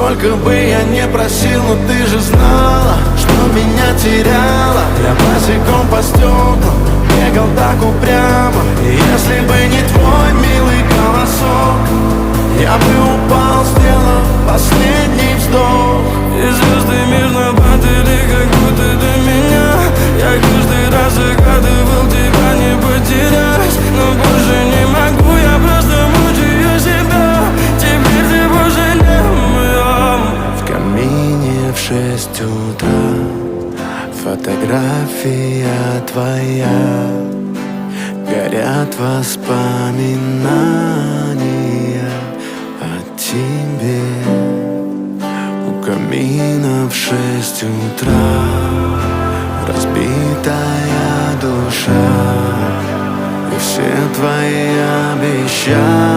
Сколько бы я не просил, но ты же знала, что меня теряла. Я босиком по стеклам бегал так упрямо, и если бы не твой милый голосок, я бы упал, сделав последний вздох. И звезды мирно падали, как будто до меня. Я каждый раз загадывал тебя не потерять, но больше не могу, я просто мучаю себя. Теперь ты больше не моя. В камине в 6 утра фотография твоя, горят воспоминания о тебе. У камина в 6 утра разбитая душа, и все твои обещания